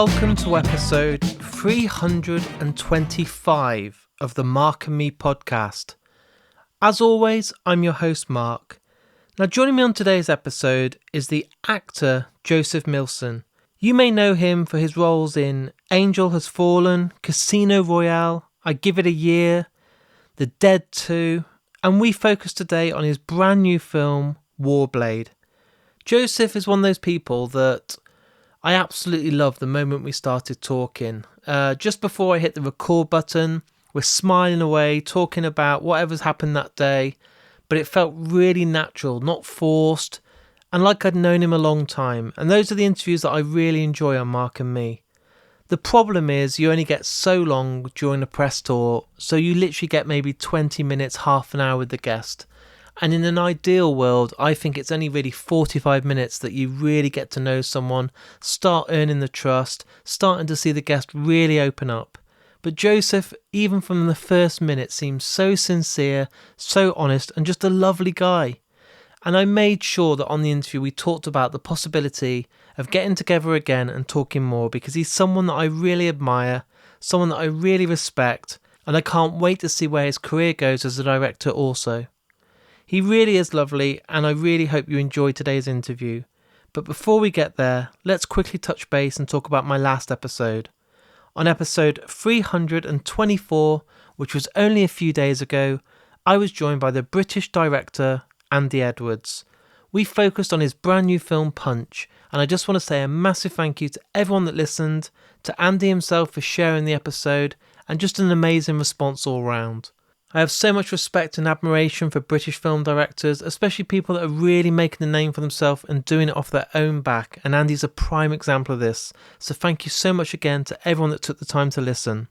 Welcome to episode 325 of the Mark and Me podcast. As always, I'm your host Mark. Now joining me on today's episode is the actor Joseph Millson. You may know him for his roles in Angel Has Fallen, Casino Royale, I Give It a Year, The Dead 2, and we focus today on his brand new film, Warblade. Joseph is one of those people that I absolutely loved the moment we started talking. Just before I hit the record button, we're smiling away, talking about whatever's happened that day, but it felt really natural, not forced, and like I'd known him a long time. And those are the interviews that I really enjoy on Mark and Me. The problem is you only get so long during a press tour, so you literally get maybe 20 minutes, half an hour with the guest. And in an ideal world, I think it's only really 45 minutes that you really get to know someone, start earning the trust, starting to see the guest really open up. But Joseph, even from the first minute, seems so sincere, so honest, and just a lovely guy. And I made sure that on the interview we talked about the possibility of getting together again and talking more, because he's someone that I really admire, someone that I really respect, and I can't wait to see where his career goes as a director also. He really is lovely, and I really hope you enjoyed today's interview. But before we get there, let's quickly touch base and talk about my last episode. On episode 324, which was only a few days ago, I was joined by the British director Andy Edwards. We focused on his brand new film Punch, and I just want to say a massive thank you to everyone that listened, to Andy himself for sharing the episode, and just an amazing response all round. I have so much respect and admiration for British film directors, especially people that are really making a name for themselves and doing it off their own back, and Andy's a prime example of this, so thank you so much again to everyone that took the time to listen.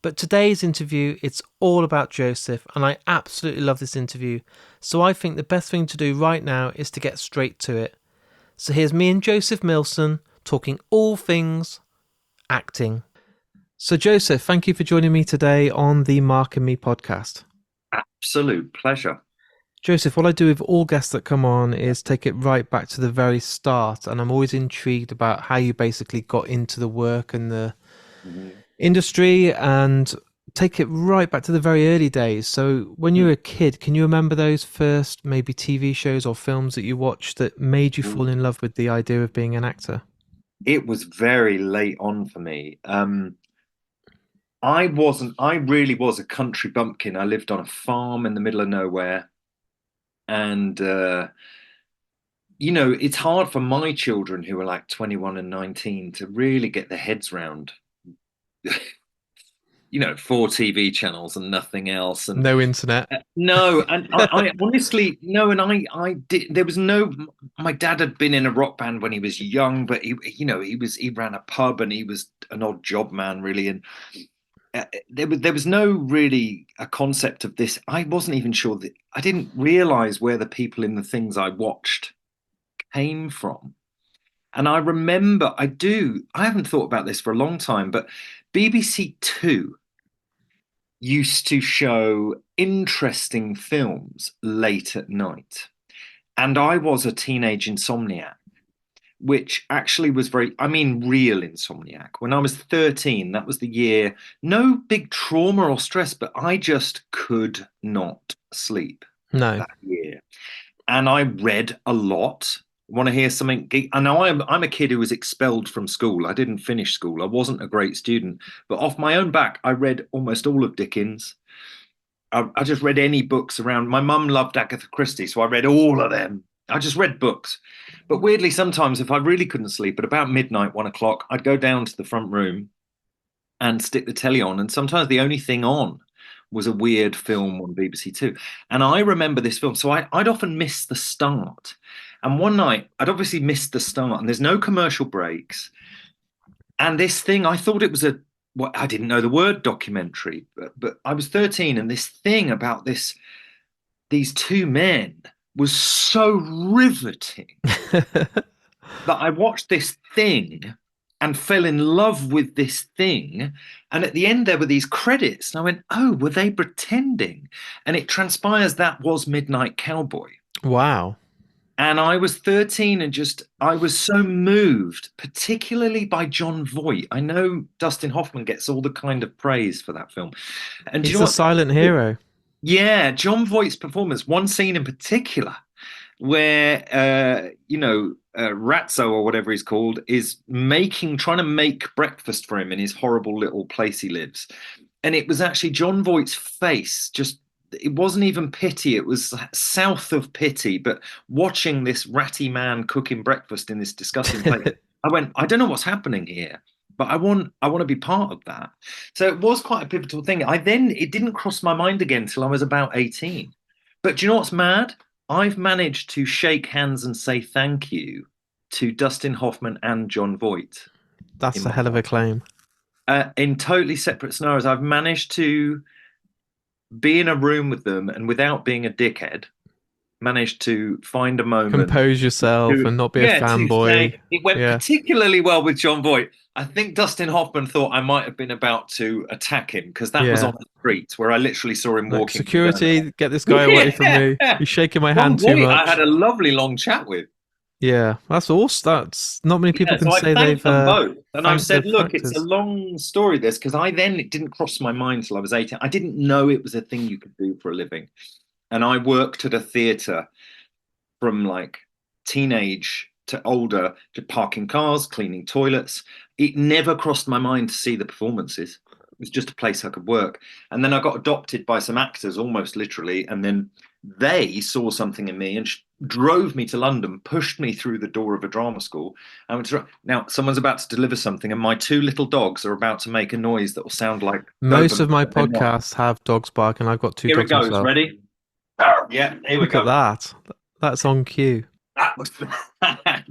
But today's interview, it's all about Joseph, and I absolutely love this interview, so I think the best thing to do right now is to get straight to it. So here's me and Joseph Millson talking all things acting. So Joseph, thank you for joining me today on the Mark and Me podcast. Absolute pleasure. Joseph, what I do with all guests that come on is take it right back to the very start, and I'm always intrigued about how you basically got into the work and the industry, and take it right back to the very early days. So when you were a kid, can you remember those first maybe TV shows or films that you watched that made you fall in love with the idea of being an actor? It was very late on for me. I really was a country bumpkin. I lived on a farm in the middle of nowhere. And, it's hard for my children who are like 21 and 19 to really get their heads round, 4 TV channels and nothing else. And no internet. No. And I honestly, no. And I did, there was no, my dad had been in a rock band when he was young, but he ran a pub and he was an odd job man really. And there was no really a concept of this. I wasn't even sure that I didn't realize where the people in the things I watched came from. And I remember, I haven't thought about this for a long time, but BBC Two used to show interesting films late at night. And I was a teenage insomniac, which actually was real insomniac. When I was 13, that was the year, no big trauma or stress, but I just could not sleep that year. And I read a lot. Want to hear something? I know I'm a kid who was expelled from school. I didn't finish school. I wasn't a great student, but off my own back, I read almost all of Dickens. I just read any books around. My mum loved Agatha Christie, so I read all of them. I just read books. But weirdly, sometimes if I really couldn't sleep, at about midnight, 1 o'clock, I'd go down to the front room and stick the telly on. And sometimes the only thing on was a weird film on BBC Two. And I remember this film. So I'd often miss the start. And one night, I'd obviously missed the start, and there's no commercial breaks. And this thing, I thought it was I didn't know the word documentary, but I was 13, and this thing about these two men was so riveting that I watched this thing and fell in love with this thing. And at the end, there were these credits. And I went, oh, were they pretending? And it transpires that was Midnight Cowboy. Wow. And I was 13 and I was so moved, particularly by John Voight. I know Dustin Hoffman gets all the kind of praise for that film. And do you He's know the what? silent hero. Yeah, John Voight's performance, one scene in particular where Ratzo or whatever he's called is trying to make breakfast for him in his horrible little place he lives. And it was actually John Voight's face, just it wasn't even pity, it was south of pity. But watching this ratty man cooking breakfast in this disgusting place, I went, I don't know what's happening here, but I want to be part of that. So it was quite a pivotal thing. It didn't cross my mind again till I was about 18. But do you know what's mad? I've managed to shake hands and say thank you to Dustin Hoffman and John Voight in That's a my hell of a life. claim. In totally separate scenarios. I've managed to be in a room with them and without being a dickhead, managed to find a moment Compose yourself to, and not be a yeah, to fanboy. say it went Yeah. particularly well with John Voight. I think Dustin Hoffman thought I might have been about to attack him because that was Yeah. on the street where I literally saw him Like, walking with a gun. security, get this guy away from me. Yeah. He's shaking my John hand too Voight, I had much. a lovely long chat with. Yeah. That's awesome. That's not many people Yeah, can so I say thanked they've them both. And I've thanked the said, look, it's a actors. long story, this, because it didn't cross my mind till I was 18. I didn't know it was a thing you could do for a living. And I worked at a theatre from like teenage to older to parking cars, cleaning toilets. It never crossed my mind to see the performances. It was just a place I could work. And then I got adopted by some actors, almost literally. And then they saw something in me and drove me to London, pushed me through the door of a drama school. I went to, now someone's about to deliver something, and my two little dogs are about to make a noise that will sound like Most Doberman, of my but they're not. podcasts have dogs bark, and I've got two Here it dogs goes. myself. Ready? Yeah, here we Look at go. that. That's on cue. That was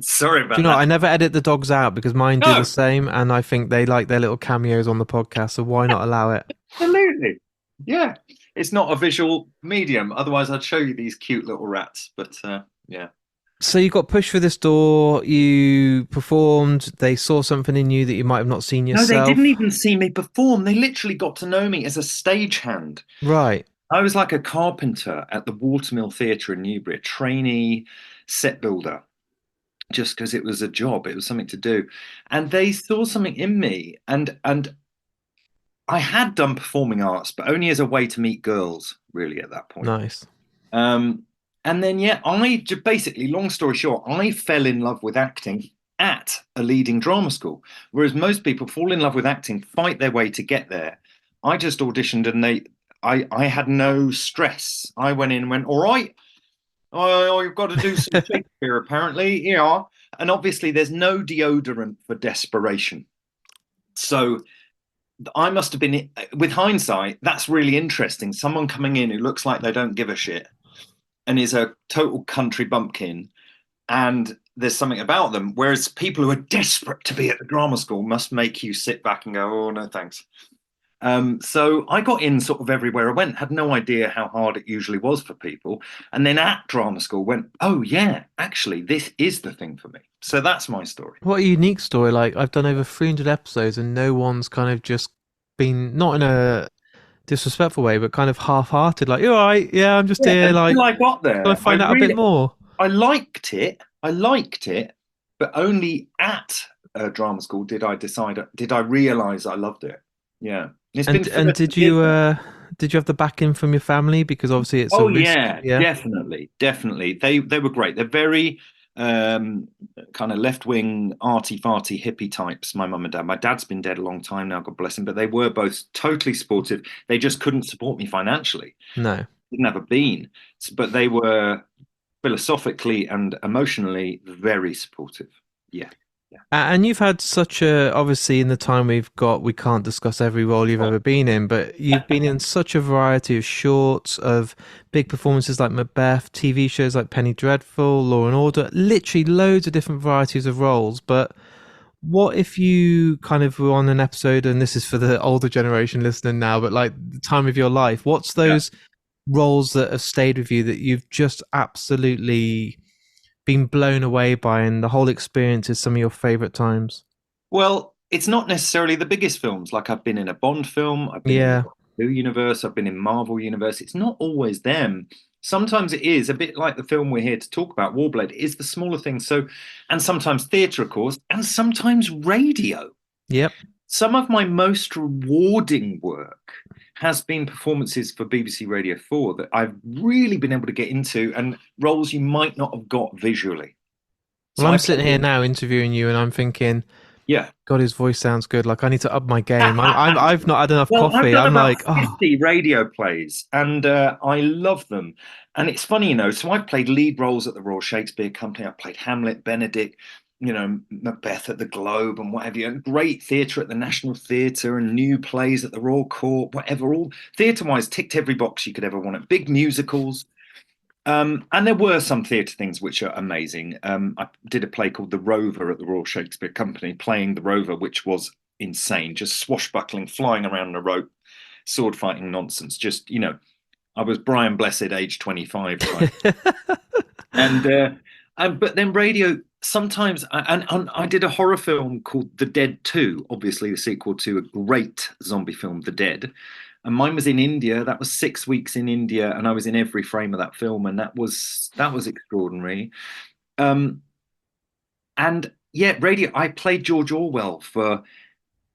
sorry Do you about know, that. I never edit the dogs out because mine do the No, same, and I think they like their little cameos on the podcast, so why not allow it? absolutely. Yeah. It's not a visual medium. Otherwise, I'd show you these cute little rats. But yeah. So you got pushed through this door, you performed, they saw something in you that you might have not seen No, they didn't yourself. even see me perform. They literally got to know me as a stagehand. Right. I was like a carpenter at the Watermill Theatre in Newbury, a trainee set builder, just because it was a job, it was something to do. And they saw something in me. And I had done performing arts, but only as a way to meet girls, really, at that point. Nice. Um, and then, yeah, basically, long story short, I fell in love with acting at a leading drama school. Whereas most people fall in love with acting, fight their way to get there. I just auditioned and I had no stress. I went in and went, all right, oh, you've got to do some Shakespeare, apparently. Yeah. And obviously, there's no deodorant for desperation. So I must have been, with hindsight, that's really interesting. Someone coming in who looks like they don't give a shit and is a total country bumpkin, and there's something about them. Whereas people who are desperate to be at the drama school must make you sit back and go, oh, no, thanks. So I got in sort of everywhere I went, had no idea how hard it usually was for people. And then at drama school went, oh, yeah, actually, this is the thing for me. So that's my story. What a unique story. Like, I've done over 300 episodes and no one's kind of just been, not in a disrespectful way, but kind of half-hearted. Like, you're all right, yeah, I'm just Yeah, here. Like, until I got can I there, find out a bit more? I liked it. I liked it, but only at drama school did I realize I loved it. Yeah. It's been And 30 years now. did you have the backing from your family? Because obviously it's a Oh risk. yeah, Yeah. definitely, definitely. They were great. They're very kind of left-wing arty-farty hippie types, my mum and dad. My dad's been dead a long time now, God bless him, but they were both totally supportive. They just couldn't support me financially. No. Didn't have a bean. But they were philosophically and emotionally very supportive. Yeah. Yeah. And you've had such a, obviously in the time we've got, we can't discuss every role you've ever been in, but you've been in such a variety of shorts, of big performances like Macbeth, TV shows like Penny Dreadful, Law and Order, literally loads of different varieties of roles. But what if you kind of were on an episode, and this is for the older generation listening now, but like the time of your life, what's Yeah. those roles that have stayed with you that you've just absolutely been blown away by, and the whole experience is some of your favorite times? Well, it's not necessarily the biggest films. Like I've been in a Bond film, I've been in the Yeah. Doctor Who universe, I've been in Marvel universe. It's not always them. sometimes it is a bit like the film we're here to talk about, Warblade. It is the smaller things. So, and sometimes theatre, of course, and sometimes radio. Yep. Some of my most rewarding work has been performances for BBC Radio 4 that I've really been able to get into, and roles you might not have got visually. Well, So I I'm sitting played here in, now interviewing you, and I'm thinking, yeah. God, his voice sounds good. Like I need to up my game. I've not had enough Well, I've coffee. done I'm about like, oh, 50 radio plays and I love them. And it's funny, so I've played lead roles at the Royal Shakespeare Company. I've played Hamlet, Benedict, Macbeth at the Globe and whatever. And great theatre at the National Theatre and new plays at the Royal Court, whatever. All theatre-wise, ticked every box you could ever want. Big musicals. And there were some theatre things which are amazing. I did a play called The Rover at the Royal Shakespeare Company, playing the Rover, which was insane, just swashbuckling, flying around the rope, sword fighting nonsense. Just, I was Brian Blessed, age 25 type. But then radio, sometimes, and I did a horror film called The Dead 2, obviously the sequel to a great zombie film, The Dead. And mine was in India. That was 6 weeks in India, and I was in every frame of that film, and that was extraordinary. Um, and yeah, radio. I played George Orwell for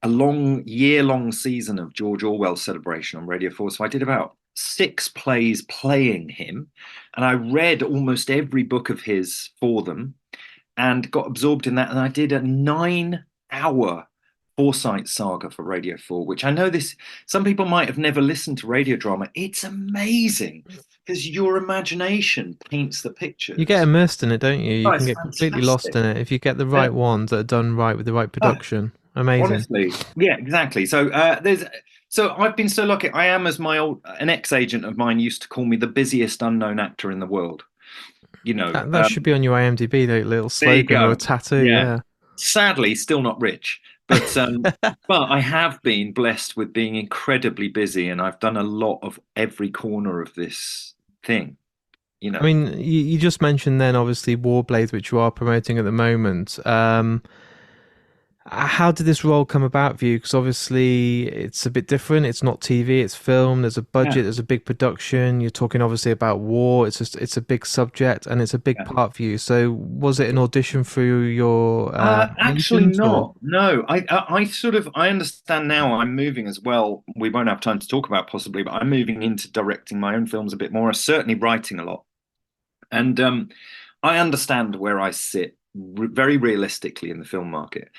a year-long season of George Orwell celebration on Radio 4. So I did about 6 plays playing him, and I read almost every book of his for them, and got absorbed in that. And I did a 9-hour Forsyte saga for Radio 4, which I know some people might have never listened to radio drama. It's amazing because your imagination paints the you get pictures. immersed in it, don't you? You Oh, can it's get completely lost fantastic. in it if you get the Uh, right ones that are done right with the right oh, production. Amazing. honestly, yeah, exactly. So I've been so lucky. I am, as an ex-agent of mine used to call me, the busiest unknown actor in the world. You know, That should be on your IMDb, the little there you slogan or a go. tattoo. Yeah. Yeah. Sadly, still not rich, but I have been blessed with being incredibly busy, and I've done a lot of every corner of this thing. You I know. mean, you just mentioned then obviously Warblade, which you are promoting at the moment. How did this role come about for you? Because obviously it's a bit different. It's not TV, it's film. There's a Yeah. budget, there's a big production. You're talking obviously about war. It's a big subject and it's a big Yeah. part for you. So was it an audition through your Actually, agent or? not. No, I understand now. I'm moving as well. We won't have time to talk about possibly, but I'm moving into directing my own films a bit more. I'm certainly writing a lot, and I understand where I sit very realistically in the film market.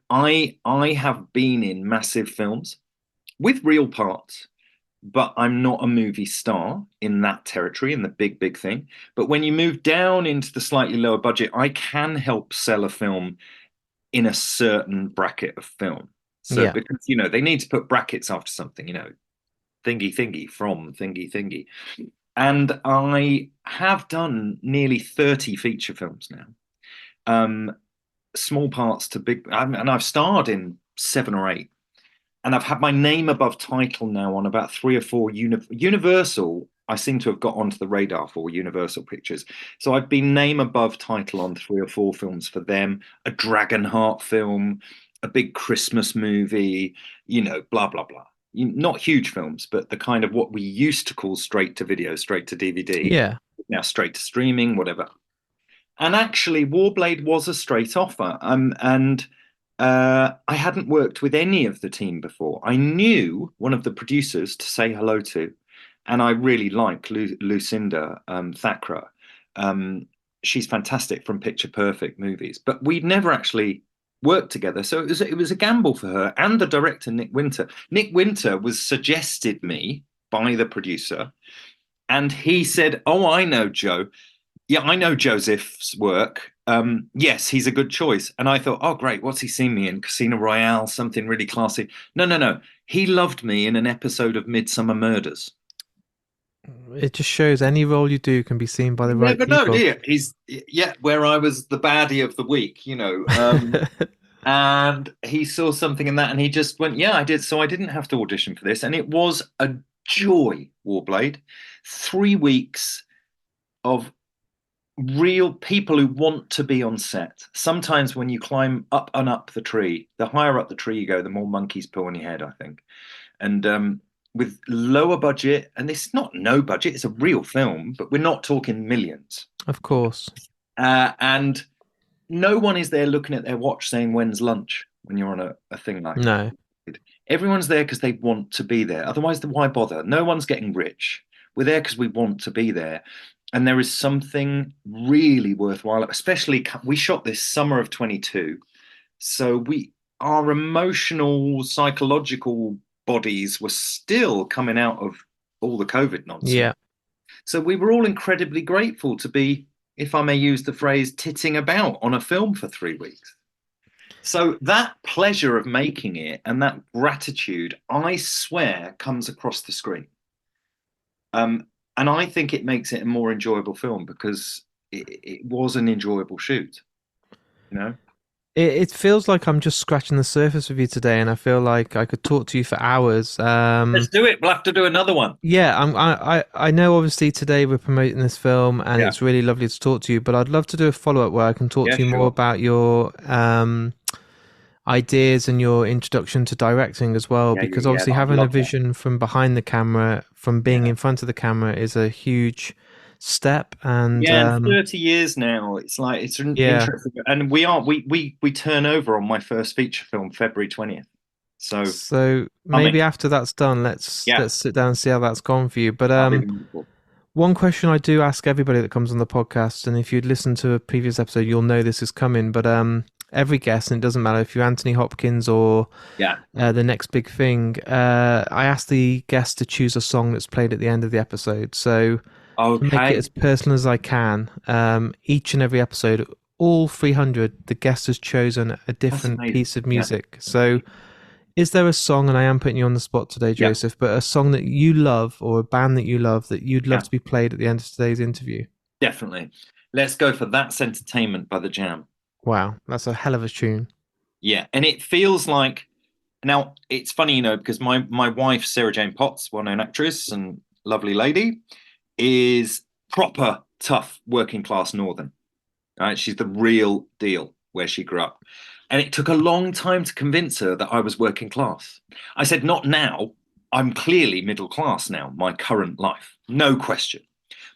I have been in massive films with real parts, but I'm not a movie star in that territory, in the big thing. But when you move down into the slightly lower budget, I can help sell a film in a certain bracket of film. So Yeah. because they need to put brackets after something, thingy thingy from thingy thingy. And I have done nearly 30 feature films now. Um, Small parts to big, and I've starred in 7 or 8. And I've had my name above title now on about 3 or 4 Universal. I seem to have got onto the radar for Universal Pictures. So I've been name above title on 3 or 4 films for them, a Dragonheart film, a big Christmas movie, blah, blah, blah. Not huge films, but the kind of what we used to call straight to video, straight to DVD, Yeah. now straight to streaming, whatever. And actually, Warblade was a straight offer. And I hadn't worked with any of the team before. I knew one of the producers to say hello to, and I really like Lucinda Thakrar. She's fantastic from Picture Perfect movies, but we'd never actually worked together. So it was a gamble for her and the director, Nick Winter. Nick Winter was suggested me by the producer, and he said, "Oh, I know Joe. Yeah, I know Joseph's work. Yes, he's a good choice." And I thought, oh, great. What's he seen me in? Casino Royale, something really classy. No, no, no. He loved me in an episode of Midsummer Murders. It just shows any role you do can be seen by the You right never know, do people. you? Where I was the baddie of the week, and he saw something in that and he just went, yeah, I did. So I didn't have to audition for this. And it was a joy, Warblade. 3 weeks of real people who want to be on set. Sometimes when you climb up and up the tree, the higher up the tree you go, the more monkeys poo on your head, I think. And with lower budget, and it's not no budget, it's a real film, but we're not talking millions. Of course. And no one is there looking at their watch saying, when's lunch, when you're on a thing like that. No. Everyone's there because they want to be there. Otherwise, why bother? No one's getting rich. We're there because we want to be there. And there is something really worthwhile, especially we shot this summer of 22. So our emotional, psychological bodies were still coming out of all the COVID nonsense. Yeah. So we were all incredibly grateful to be, if I may use the phrase, titting about on a film for 3 weeks. So that pleasure of making it and that gratitude, I swear, comes across the screen. And I think it makes it a more enjoyable film because it was an enjoyable shoot, you know? It feels like I'm just scratching the surface with you today, and I feel like I could talk to you for hours. Let's do it. We'll have to do another one. Yeah, I know obviously today we're promoting this film, and it's really lovely to talk to you, but I'd love to do a follow-up where I can talk to you more about your ideas and your introduction to directing as well, because obviously having a vision from behind the camera, from being in front of the camera, is a huge step. And 30 years now, it's like it's interesting. And we turn over on my first feature film February 20th. So maybe after that's done, let's sit down and see how that's gone for you. But one question I do ask everybody that comes on the podcast, and if you'd listened to a previous episode, you'll know this is coming, but every guest, and it doesn't matter if you're Anthony Hopkins or the next big thing, I ask the guest to choose a song that's played at the end of the episode. So to make it as personal as I can, each and every episode, all 300, the guest has chosen a different piece of music. So is there a song, and I am putting you on the spot today, Joseph, but a song that you love or a band that you love that you'd love to be played at the end of today's interview? Definitely. Let's go for That's Entertainment by The Jam. Wow, that's a hell of a tune. Yeah, and it feels like, now it's funny, you know, because my wife, Sarah Jane Potts, well-known actress and lovely lady, is proper tough working class Northern. Right? She's the real deal where she grew up. And it took a long time to convince her that I was working class. I said, not now. I'm clearly middle class now, my current life, no question.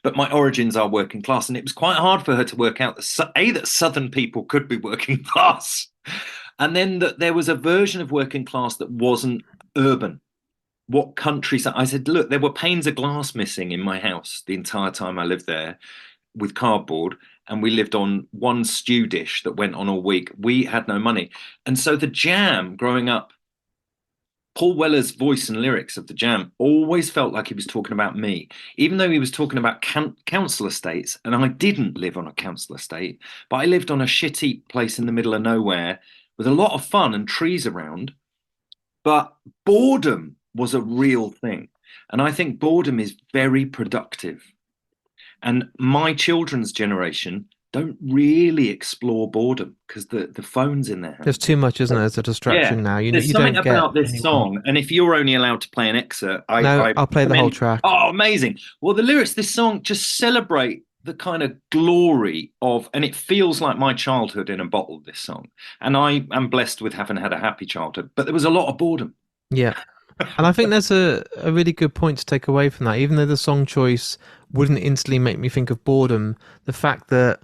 But my origins are working class. And it was quite hard for her to work out that Southern people could be working class. And then that there was a version of working class that wasn't urban. What countryside? I said, look, there were panes of glass missing in my house the entire time I lived there with cardboard. And we lived on one stew dish that went on all week. We had no money. And so The Jam, growing up, Paul Weller's voice and lyrics of The Jam always felt like he was talking about me, even though he was talking about council estates. And I didn't live on a council estate, but I lived on a shitty place in the middle of nowhere with a lot of fun and trees around. But boredom was a real thing. And I think boredom is very productive. And my children's generation don't really explore boredom because the phone's in their hands. There's too much, isn't there? It's a distraction now. There's something about this song, and if you're only allowed to play an excerpt, I'll play the whole track. Oh, amazing! Well, the lyrics, this song just celebrate the kind of glory of, and it feels like my childhood in a bottle, this song. And I am blessed with having had a happy childhood, but there was a lot of boredom. Yeah. And I think there's a really good point to take away from that. Even though the song choice wouldn't instantly make me think of boredom, the fact that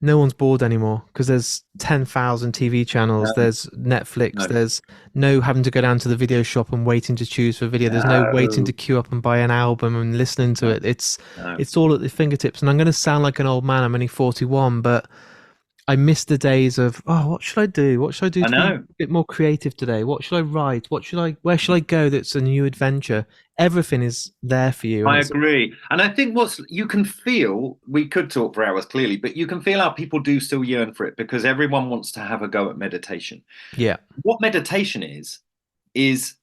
no one's bored anymore because there's 10,000 TV channels, there's Netflix, there's no having to go down to the video shop and waiting to choose for video. There's no waiting to queue up and buy an album and listening to it. It's all at the fingertips. And I'm going to sound like an old man. I'm only 41, but I miss the days of, what should I do? What should I do to be a bit more creative today? What should I write? Where should I go that's a new adventure? Everything is there for you. I agree. And I think you can feel, we could talk for hours clearly, but you can feel how people do still yearn for it because everyone wants to have a go at meditation. Yeah. What meditation is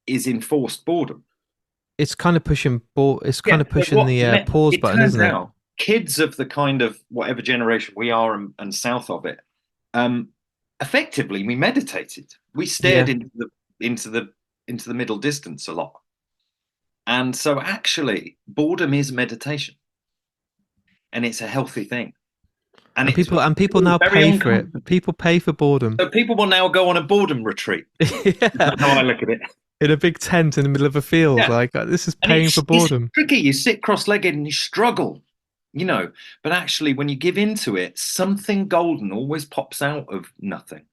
enforced boredom. It's kind of pushing the pause button, isn't it? Kids of the kind of whatever generation we are and south of it, effectively we meditated. We stared into the middle distance a lot, and so actually boredom is meditation, and it's a healthy thing. And people now pay for it. People pay for boredom. So people will now go on a boredom retreat. That's how I look at it. in a big tent in the middle of a field. Yeah. Like this is And paying for it's boredom. tricky. You sit cross-legged and you struggle, but actually when you give into it, something golden always pops out of nothing.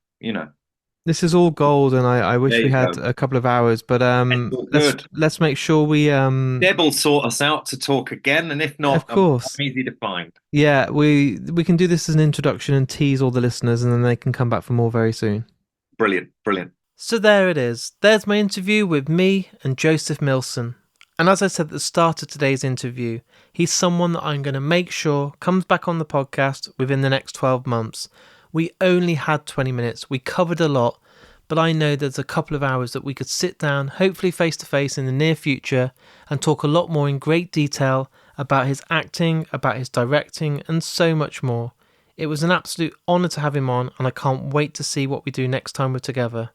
This is all gold, and I There wish we you had go. a couple of hours, but It's all let's good. let's make sure we Deb will sort us out to talk again, and if of not, course. I'm easy to find. Yeah, we can do this as an introduction and tease all the listeners, and then they can come back for more very soon. Brilliant, brilliant. So there it is. There's my interview with me and Joseph Millson. And as I said at the start of today's interview, he's someone that I'm going to make sure comes back on the podcast within the next 12 months. We only had 20 minutes. We covered a lot, but I know there's a couple of hours that we could sit down, hopefully face to face in the near future, and talk a lot more in great detail about his acting, about his directing, and so much more. It was an absolute honour to have him on, and I can't wait to see what we do next time we're together.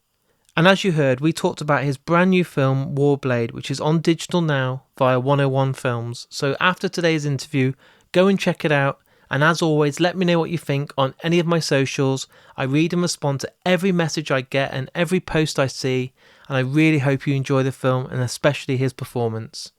And as you heard, we talked about his brand new film, Warblade, which is on digital now via 101 Films. So after today's interview, go and check it out. And as always, let me know what you think on any of my socials. I read and respond to every message I get and every post I see. And I really hope you enjoy the film and especially his performance.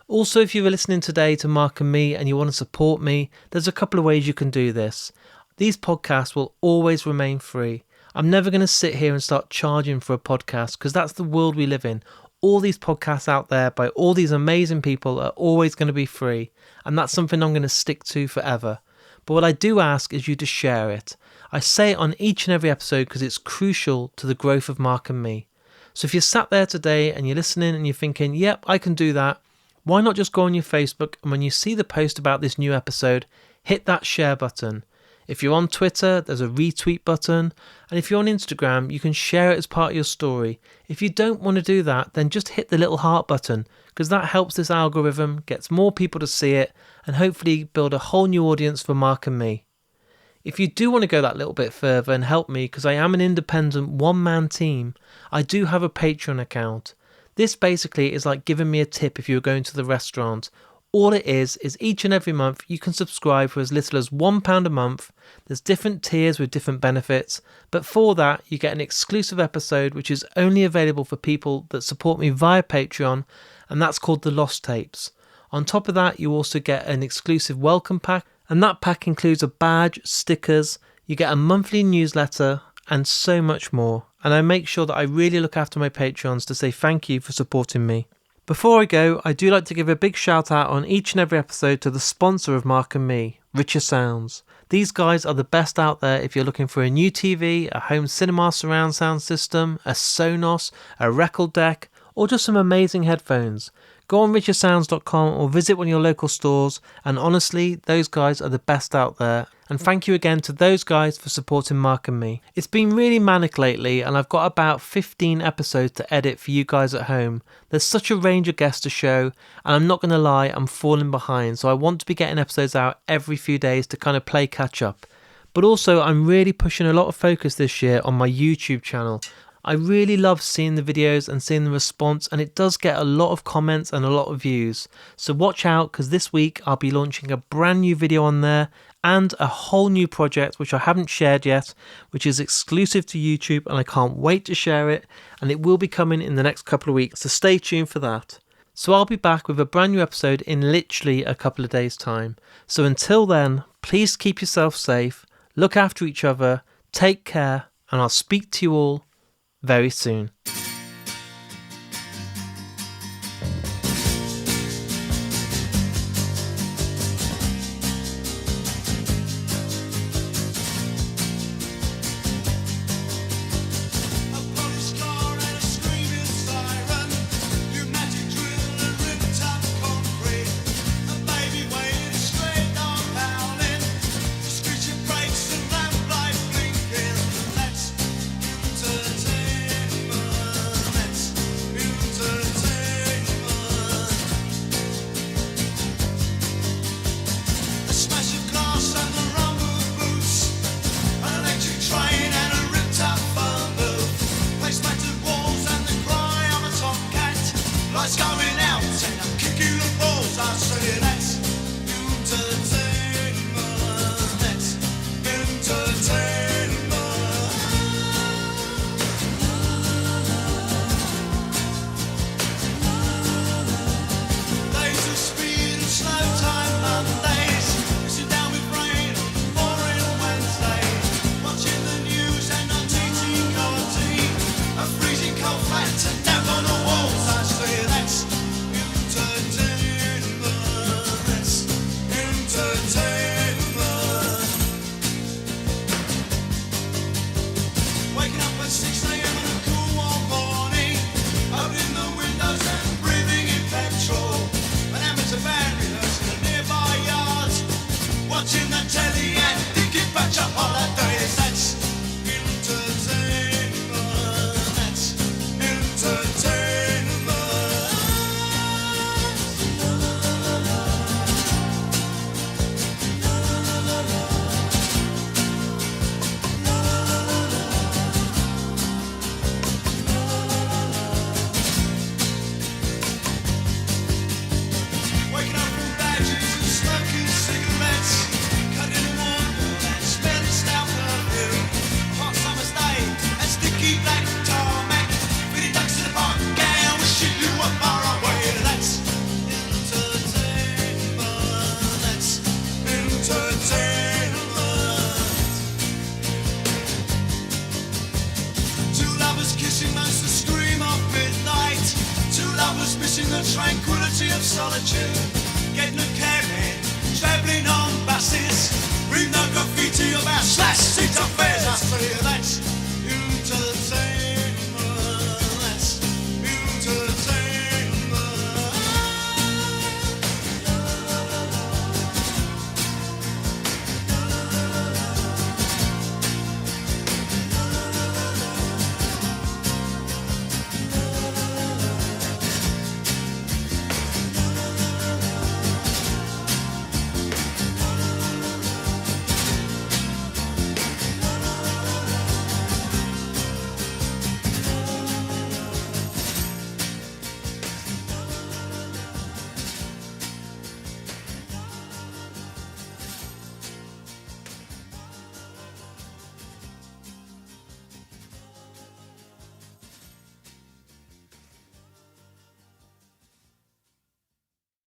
Also, if you were listening today to Mark and me and you want to support me, there's a couple of ways you can do this. These podcasts will always remain free. I'm never going to sit here and start charging for a podcast because that's the world we live in. All these podcasts out there by all these amazing people are always going to be free, and that's something I'm going to stick to forever. But what I do ask is you to share it. I say it on each and every episode because it's crucial to the growth of Mark and me. So if you're sat there today and you're listening and you're thinking, yep, I can do that, why not just go on your Facebook and when you see the post about this new episode, hit that share button. If you're on Twitter, there's a retweet button. And if you're on Instagram, you can share it as part of your story. If you don't want to do that, then just hit the little heart button because that helps this algorithm, gets more people to see it, and hopefully build a whole new audience for Mark and me. If you do want to go that little bit further and help me, because I am an independent one-man team, I do have a Patreon account. This basically is like giving me a tip if you were going to the restaurant. All it is each and every month you can subscribe for as little as £1 a month. There's different tiers with different benefits, but for that you get an exclusive episode which is only available for people that support me via Patreon, and that's called The Lost Tapes. On top of that, you also get an exclusive welcome pack, and that pack includes a badge, stickers, you get a monthly newsletter, and so much more. And I make sure that I really look after my Patreons to say thank you for supporting me. Before I go, I do like to give a big shout out on each and every episode to the sponsor of Mark and me, Richer Sounds. These guys are the best out there if you're looking for a new TV, a home cinema surround sound system, a Sonos, a record deck, or just some amazing headphones. Go on richersounds.com or visit one of your local stores, and honestly, those guys are the best out there. And thank you again to those guys for supporting Mark and me. It's been really manic lately, and I've got about 15 episodes to edit for you guys at home. There's such a range of guests to show, and I'm not going to lie, I'm falling behind, so I want to be getting episodes out every few days to kind of play catch up. But also, I'm really pushing a lot of focus this year on my YouTube channel. I really love seeing the videos and seeing the response, and it does get a lot of comments and a lot of views. So watch out, because this week I'll be launching a brand new video on there and a whole new project which I haven't shared yet, which is exclusive to YouTube, and I can't wait to share it, and it will be coming in the next couple of weeks, so stay tuned for that. So I'll be back with a brand new episode in literally a couple of days' time. So until then, please keep yourself safe, look after each other, take care, and I'll speak to you all very soon. a freezing cold flat to nap on the walls. I say that's entertainment. That's entertainment. Waking up at 6 a.m. on a cool warm morning, opening the windows and breathing in petrol. An amateur band rehearsing in a nearby yard, watching the telly and thinking back to holidays. That's entertainment. That's entertainment. Waking up from badges and smoking cigarettes, cutting water and smelling stout perfume. Hot summer's day and sticky black tarmac, feeding ducks in the park, gown wishing you were far away. That's entertainment. That's entertainment. Two lovers kissing makes the scream of midnight. Two lovers missing the tranquility of solitude. Getting a cab in, travelling on buses. Read the graffiti about slash seat affairs. I say that's entertainment.